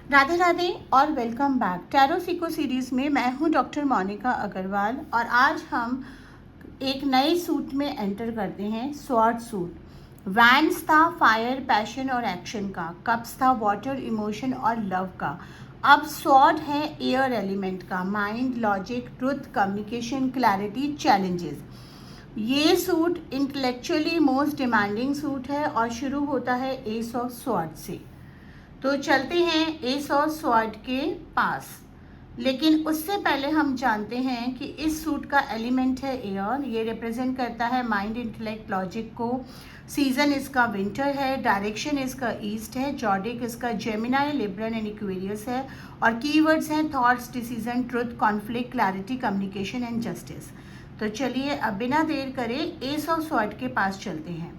राधे राधे और welcome back tarot Seiko series में मैं हूं डॉक्टर मोनिका अग्रवाल और आज हम एक नए सूट में एंटर करते हैं। Sword suit. वैंस था फायर, पैशन और एक्शन का, कप्स था वाटर, इमोशन और लव का। अब स्वॉर्ड है एयर एलिमेंट का, mind, logic, truth, communication, clarity, challenges. ये suit intellectually most demanding suit है और शुरू होता है एस ऑफ स्वॉर्ड से। तो चलते हैं एस ऑफ स्वॉर्ड के पास, लेकिन उससे पहले हम जानते हैं कि इस सूट का एलिमेंट है एयर। ये रिप्रेजेंट करता है माइंड, इंटेलेक्ट, लॉजिक को। सीजन इसका विंटर है, डायरेक्शन इसका ईस्ट है, जॉडिक इसका जेमिनाई, लिब्रन एंड इक्वेरियस है और कीवर्ड्स हैं thoughts, decision, truth, conflict, clarity, communication and justice. तो चलिए अब बिना देर करे एस ऑफ स्वॉर्ड के पास चलते हैं।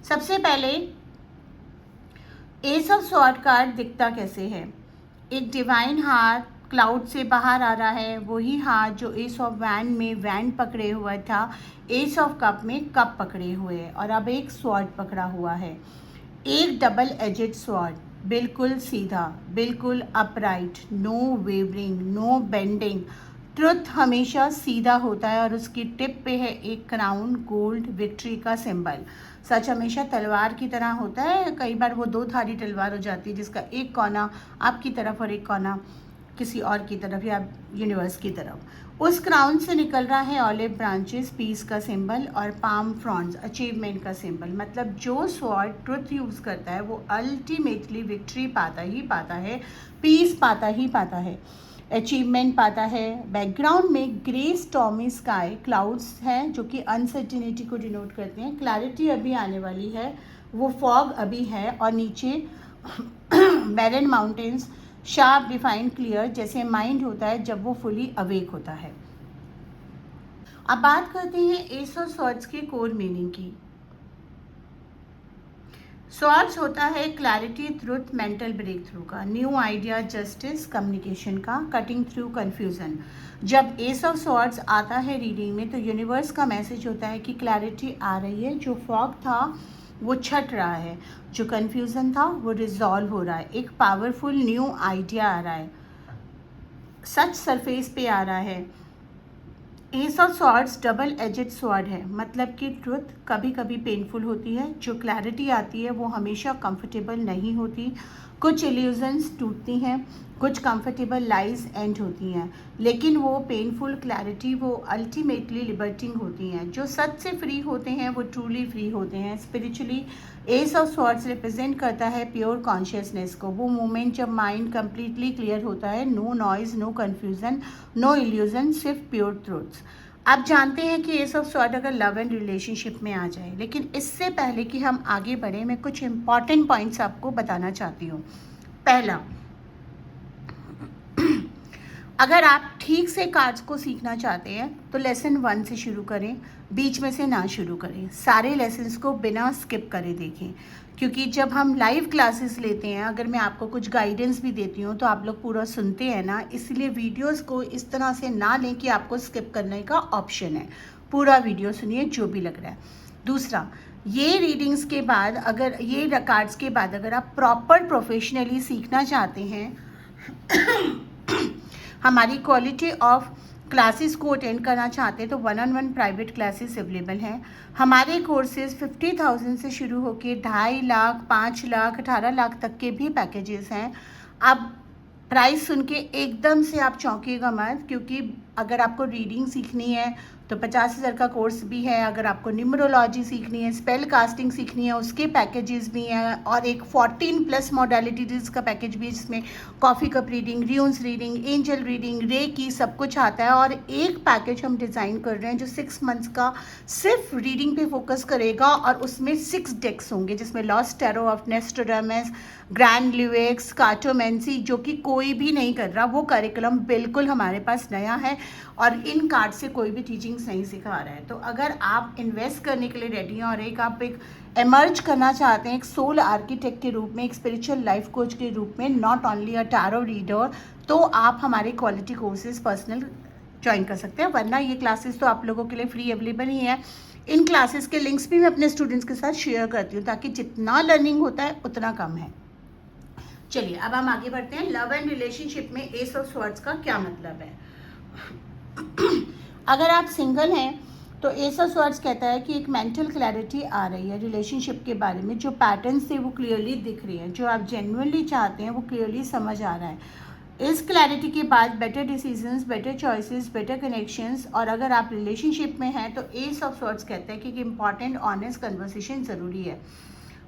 सबसे पहले एस ऑफ स्वॉर्ड कार्ड दिखता कैसे है। एक डिवाइन हाथ क्लाउड से बाहर आ रहा है, वही हाथ जो एस ऑफ वैन में वैन पकड़े हुआ था, एस ऑफ कप में कप पकड़े हुए है और अब एक स्वॉर्ड पकड़ा हुआ है। एक डबल एजेड स्वॉर्ड, बिल्कुल सीधा, बिल्कुल upright, no wavering, no bending. Truth हमेशा सीधा होता है और उसकी टिप पे है एक क्राउन, गोल्ड, विक्ट्री का सिंबल। सच हमेशा तलवार की तरह होता है, कई बार वो दो धारी तलवार हो जाती है जिसका एक कोना आपकी तरफ और एक कोना किसी और की तरफ या यूनिवर्स की तरफ। उस क्राउन से निकल रहा है ऑलिव ब्रांचेस, पीस का सिंबल और पाम फ्रॉन्ट्स, अचीवमेंट का सिंबल। मतलब जो स्वॉर्ड ट्रुथ यूज़ करता है वो अल्टीमेटली विक्ट्री पाता ही पाता है, पीस पाता ही पाता है, अचीवमेंट पाता है। बैकग्राउंड में ग्रे स्टॉर्मी स्काई, क्लाउड्स हैं जो कि अनसर्टिनिटी को डिनोट करते हैं। क्लैरिटी अभी आने वाली है, वो फॉग अभी है और नीचे बैरन माउंटेन्स, शार्प, डिफाइंड, क्लियर, जैसे माइंड होता है जब वो फुली अवेक होता है। अब बात करते हैं एस ऑफ स्वॉर्ड्स के कोर मीनिंग की। स्वॉर्ड्स होता है clarity, truth, mental breakthrough का, न्यू आइडिया, जस्टिस, कम्युनिकेशन का, कटिंग थ्रू कन्फ्यूज़न। जब एस ऑफ स्वॉर्ड्स आता है रीडिंग में तो यूनिवर्स का मैसेज होता है कि क्लैरिटी आ रही है, जो फॉग था वो छट रहा है, जो कन्फ्यूज़न था वो रिजॉल्व हो रहा है, एक पावरफुल न्यू आइडिया आ रहा है, सच सरफेस पे आ रहा है। S of swords double aged sword है, मतलब कि ट्रुथ कभी कभी पेनफुल होती है, जो क्लैरिटी आती है वो हमेशा कंफर्टेबल नहीं होती। कुछ इल्यूजन्स टूटती हैं, कुछ कंफर्टेबल लाइज एंड होती हैं, लेकिन वो पेनफुल क्लैरिटी वो अल्टीमेटली लिबर्टिंग होती हैं। जो सच से फ्री होते हैं वो ट्रूली फ्री होते हैं spiritually. S of swords represent करता है प्योर कॉन्शियसनेस को, वो मोमेंट जब माइंड कंप्लीटली क्लियर होता है, no noise, no confusion, no illusion, सिर्फ प्योर ट्रूथ्स। आप जानते हैं कि एस ऑफ स्वॉर्ड अगर लव एंड रिलेशनशिप में आ जाए, लेकिन इससे पहले कि हम आगे बढ़ें मैं कुछ इंपॉर्टेंट पॉइंट्स आपको बताना चाहती हूँ। पहला, अगर आप ठीक से कार्ड्स को सीखना चाहते हैं तो लेसन 1 से शुरू करें, बीच में से ना शुरू करें, सारे लेसन्स को बिना स्किप करे देखें। क्योंकि जब हम लाइव क्लासेस लेते हैं, अगर मैं आपको कुछ गाइडेंस भी देती हूँ तो आप लोग पूरा सुनते हैं ना, इसलिए वीडियोस को इस तरह से ना लें कि आपको स्किप करने का ऑप्शन है। पूरा वीडियो सुनिए जो भी लग रहा है। दूसरा, ये रीडिंग्स के बाद, अगर ये कार्ड्स के बाद अगर आप प्रॉपर प्रोफेशनली सीखना चाहते हैं हमारी क्वालिटी ऑफ क्लासेस को अटेंड करना चाहते हैं तो 1-on-1 प्राइवेट क्लासेस अवेलेबल हैं। हमारे कोर्सेज 50,000 से शुरू होकर 2.5 लाख, 5 लाख, 18 लाख तक के भी पैकेजेस हैं। अब प्राइस सुन के एकदम से आप चौंकिएगा मत, क्योंकि अगर आपको रीडिंग सीखनी है तो 50,000 का कोर्स भी है, अगर आपको न्यूमरोलॉजी सीखनी है, स्पेल कास्टिंग सीखनी है, उसके पैकेजेस भी हैं, और एक 14+ मॉडलिटीज़ का पैकेज भी, जिसमें coffee cup reading, runes reading, angel reading, रे की सब कुछ आता है। और एक पैकेज हम डिज़ाइन कर रहे हैं जो 6 मंथ्स का सिर्फ रीडिंग पे फोकस करेगा और उसमें 6 डेक्स होंगे, जिसमें लॉस्ट टैरो ऑफ नेस्ट्राडामस, ग्रैंड ल्यूएक्स, कार्टोमेंसी, जो कि कोई भी नहीं कर रहा। वो करिकुलम बिल्कुल हमारे पास नया है और इन कार्ड से कोई भी टीचिंग्स नहीं सिखा रहा है। तो अगर आप इन्वेस्ट करने के लिए रेडी हैं और आप एक एमर्ज करना चाहते हैं एक सोल आर्किटेक्ट के रूप में, एक स्पिरिचुअल लाइफ कोच के रूप में, not only a tarot reader, तो आप हमारे क्वालिटी कोर्सेज पर्सनल ज्वाइन कर सकते हैं। वरना ये क्लासेस तो आप लोगों के लिए फ्री अवेलेबल ही है। इन क्लासेस के लिंक्स भी मैं अपने स्टूडेंट्स के साथ शेयर करती हूँ ताकि जितना लर्निंग होता है उतना कम है। चलिए अब हम आगे बढ़ते हैं। लव एंड रिलेशनशिप में एस ऑफ स्वॉर्ड्स का क्या मतलब है। अगर आप सिंगल हैं तो एस ऑफ स्वॉर्ड्स कहता है कि एक मेंटल क्लैरिटी आ रही है रिलेशनशिप के बारे में, जो पैटर्न्स थे वो क्लियरली दिख रही हैं, जो आप जेन्युइनली चाहते हैं वो क्लियरली समझ आ रहा है। इस क्लैरिटी के बाद better decisions, better choices, better connections. और अगर आप रिलेशनशिप में हैं तो एस ऑफ स्वॉर्ड्स कहते हैं कि एक इंपॉर्टेंट ऑनेस्ट कन्वर्सेशन ज़रूरी है।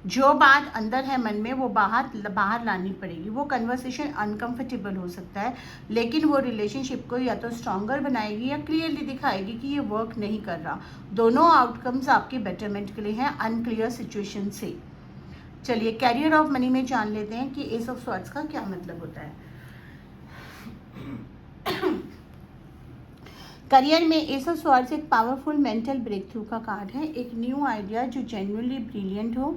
जो बात अंदर है मन में वो बाहर लानी पड़ेगी। वो कन्वर्सेशन अनकंफर्टेबल हो सकता है, लेकिन वो रिलेशनशिप को या तो स्ट्रॉन्गर बनाएगी या क्लियरली दिखाएगी कि ये वर्क नहीं कर रहा। दोनों आउटकम्स आपके बेटरमेंट के लिए हैं अनक्लियर सिचुएशन से। चलिए कैरियर ऑफ मनी में जान लेते हैं कि एस ऑफ स्वॉर्ड्स का क्या मतलब होता है। करियर में एस ऑफ स्वॉर्ड्स एक पावरफुल मेंटल ब्रेक थ्रू का कार्ड है। एक न्यू आइडिया जो जेन्युइनली ब्रिलियंट हो,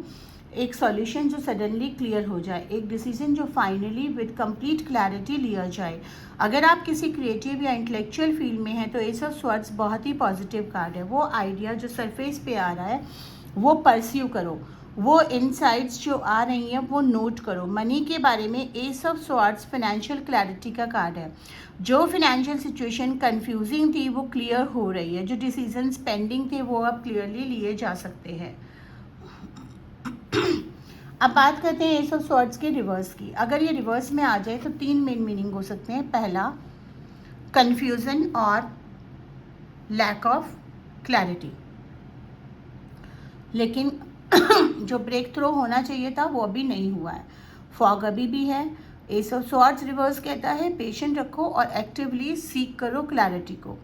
एक सॉल्यूशन जो सडनली क्लियर हो जाए, एक डिसीजन जो फाइनली विद कंप्लीट क्लैरिटी लिया जाए। अगर आप किसी क्रिएटिव या इंटेलेक्चुअल फील्ड में हैं तो एस ऑफ स्वॉर्ड्स बहुत ही पॉजिटिव कार्ड है। वो आइडिया जो सरफेस पे आ रहा है वो परस्यू करो, वो इनसाइट्स जो आ रही हैं वो नोट करो। मनी के बारे में S of swords financial clarity का कार्ड है। जो फाइनेंशियल सिचुएशन कंफ्यूजिंग थी वो क्लियर हो रही है, जो डिसीजंस पेंडिंग थे वो अब क्लियरली लिए जा सकते हैं। अब बात करते हैं एस ऑफ स्वॉर्ड्स के रिवर्स की। अगर ये रिवर्स में आ जाए तो 3 मेन मीनिंग हो सकते हैं। पहला, कंफ्यूजन और लैक ऑफ क्लैरिटी, लेकिन जो ब्रेक थ्रू होना चाहिए था वो अभी नहीं हुआ है। फॉग अभी भी है। एस ऑफ स्वॉर्ड्स रिवर्स कहता है पेशेंट रखो और एक्टिवली सीक करो क्लैरिटी को।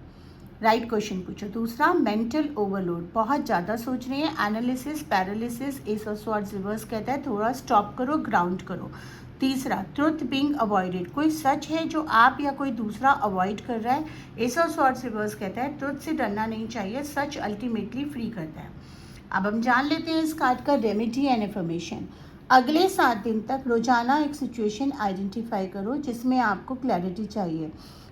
राइट क्वेश्चन पूछो। दूसरा, मेंटल ओवरलोड, बहुत ज़्यादा सोच रहे हैं, analysis paralysis. S of swords reverse कहता है थोड़ा स्टॉप करो, ग्राउंड करो। तीसरा, ट्रुथ बीइंग अवॉइडेड, कोई सच है जो आप या कोई दूसरा अवॉइड कर रहा है। एस ऑफ स्वॉर्ड्स रिवर्स कहता है ट्रुथ से डरना नहीं चाहिए, सच अल्टीमेटली फ्री करता है। अब हम जान लेते हैं इस कार्ड का रेमेडी एंड इन्फॉर्मेशन। अगले 7 दिन तक रोजाना एक सिचुएशन आइडेंटिफाई करो जिसमें आपको क्लैरिटी चाहिए।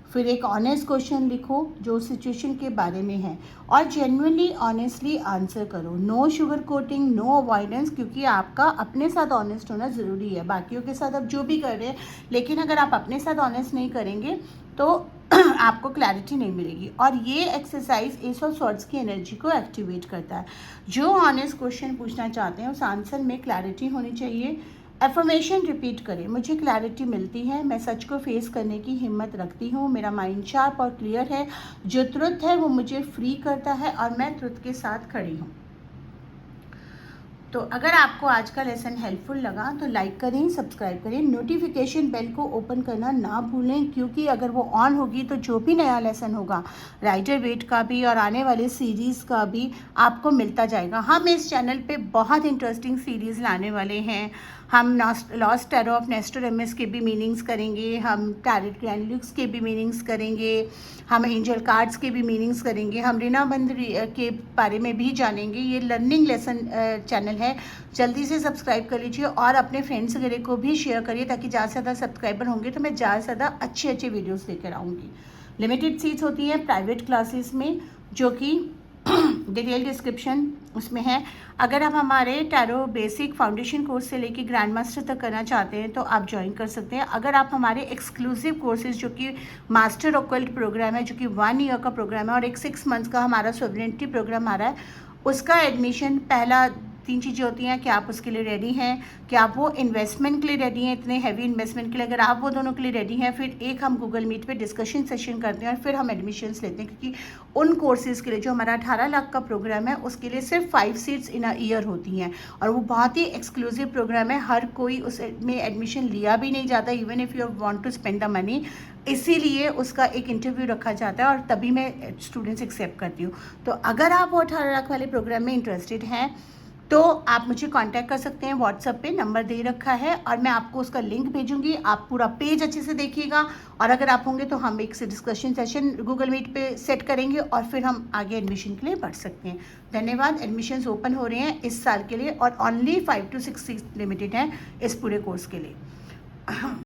फिर एक ऑनेस्ट क्वेश्चन लिखो जो सिचुएशन के बारे में है और जेन्युइनली ऑनेस्टली आंसर करो। No sugar coating, no avoidance, क्योंकि आपका अपने साथ ऑनेस्ट होना ज़रूरी है। बाकियों के साथ आप जो भी कर रहे हैं, लेकिन अगर आप अपने साथ ऑनेस्ट नहीं करेंगे तो आपको क्लैरिटी नहीं मिलेगी। और ये एक्सरसाइज एस ऑफ स्वॉर्ड्स की एनर्जी को एक्टिवेट करता है। जो ऑनेस्ट क्वेश्चन पूछना चाहते हैं उस आंसर में क्लैरिटी होनी चाहिए। एफर्मेशन रिपीट करें, मुझे क्लैरिटी मिलती है, मैं सच को फेस करने की हिम्मत रखती हूँ, मेरा माइंड शार्प और क्लियर है, जो ट्रुथ है वो मुझे फ्री करता है और मैं ट्रुथ के साथ खड़ी हूँ। तो अगर आपको आज का लेसन हेल्पफुल लगा तो लाइक करें, सब्सक्राइब करें, नोटिफिकेशन बेल को ओपन करना ना भूलें, क्योंकि अगर वो ऑन होगी तो जो भी नया लेसन होगा राइटर वेट का भी और आने वाले सीरीज़ का भी आपको मिलता जाएगा। हम इस चैनल पे बहुत इंटरेस्टिंग सीरीज़ लाने वाले हैं। हम लॉस्ट टैरो ऑफ नेस्टोडेमस के भी मीनिंग्स करेंगे, हम टैरेट ग्रैंड के भी मीनिंग्स करेंगे, हम एंजल कार्ड्स के भी मीनिंग्स करेंगे, हम ऋणाबंध के बारे में भी जानेंगे। ये लर्निंग लेसन चैनल है, जल्दी से सब्सक्राइब कर लीजिए और अपने फ्रेंड्स वगैरह को भी शेयर करिए ताकि ज़्यादा से ज़्यादा सब्सक्राइबर होंगे तो मैं ज़्यादा से ज़्यादा अच्छे अच्छे वीडियोस लेकर आऊँगी। लिमिटेड सीट्स होती हैं प्राइवेट क्लासेस में, जो कि डिटेल डिस्क्रिप्शन उसमें है। अगर आप हमारे टैरो बेसिक फाउंडेशन कोर्स से लेके ग्रैंड मास्टर तक करना चाहते हैं तो आप ज्वाइन कर सकते हैं। अगर आप हमारे एक्सक्लूसिव कोर्सेज जो कि मास्टर ऑकल्ट प्रोग्राम है, जो कि 1 ईयर का प्रोग्राम है, और एक 6 मंथ्स का हमारा सोवरेनिटी प्रोग्राम आ रहा है, उसका एडमिशन पहला 3 चीज़ें होती हैं कि आप उसके लिए रेडी हैं, कि आप वो इन्वेस्टमेंट के लिए रेडी हैं, इतने हैवी इन्वेस्टमेंट के लिए। अगर आप वो दोनों के लिए रेडी हैं, फिर एक हम गूगल मीट पे डिस्कशन सेशन करते हैं और फिर हम एडमिशन्स लेते हैं, क्योंकि उन कोर्सेज़ के लिए जो हमारा 18 लाख का प्रोग्राम है उसके लिए सिर्फ 5 सीट्स इन अ ईयर होती हैं और वो बहुत ही एक्सक्लूसिव प्रोग्राम है। हर कोई उसमें एडमिशन लिया भी नहीं जाता, even if you want to spend the money. इसीलिए उसका एक इंटरव्यू रखा जाता है और तभी मैं स्टूडेंट्स एक्सेप्ट करती हूँ। तो अगर आप वो 18 लाख वाले प्रोग्राम में इंटरेस्टेड हैं तो आप मुझे कांटेक्ट कर सकते हैं। व्हाट्सएप पे नंबर दे रखा है और मैं आपको उसका लिंक भेजूंगी। आप पूरा पेज अच्छे से देखिएगा और अगर आप होंगे तो हम एक से डिस्कशन सेशन गूगल मीट पे सेट करेंगे और फिर हम आगे एडमिशन के लिए बढ़ सकते हैं। धन्यवाद। एडमिशन्स ओपन हो रहे हैं इस साल के लिए और ओनली 5 to 6 सीट लिमिटेड हैं इस पूरे कोर्स के लिए।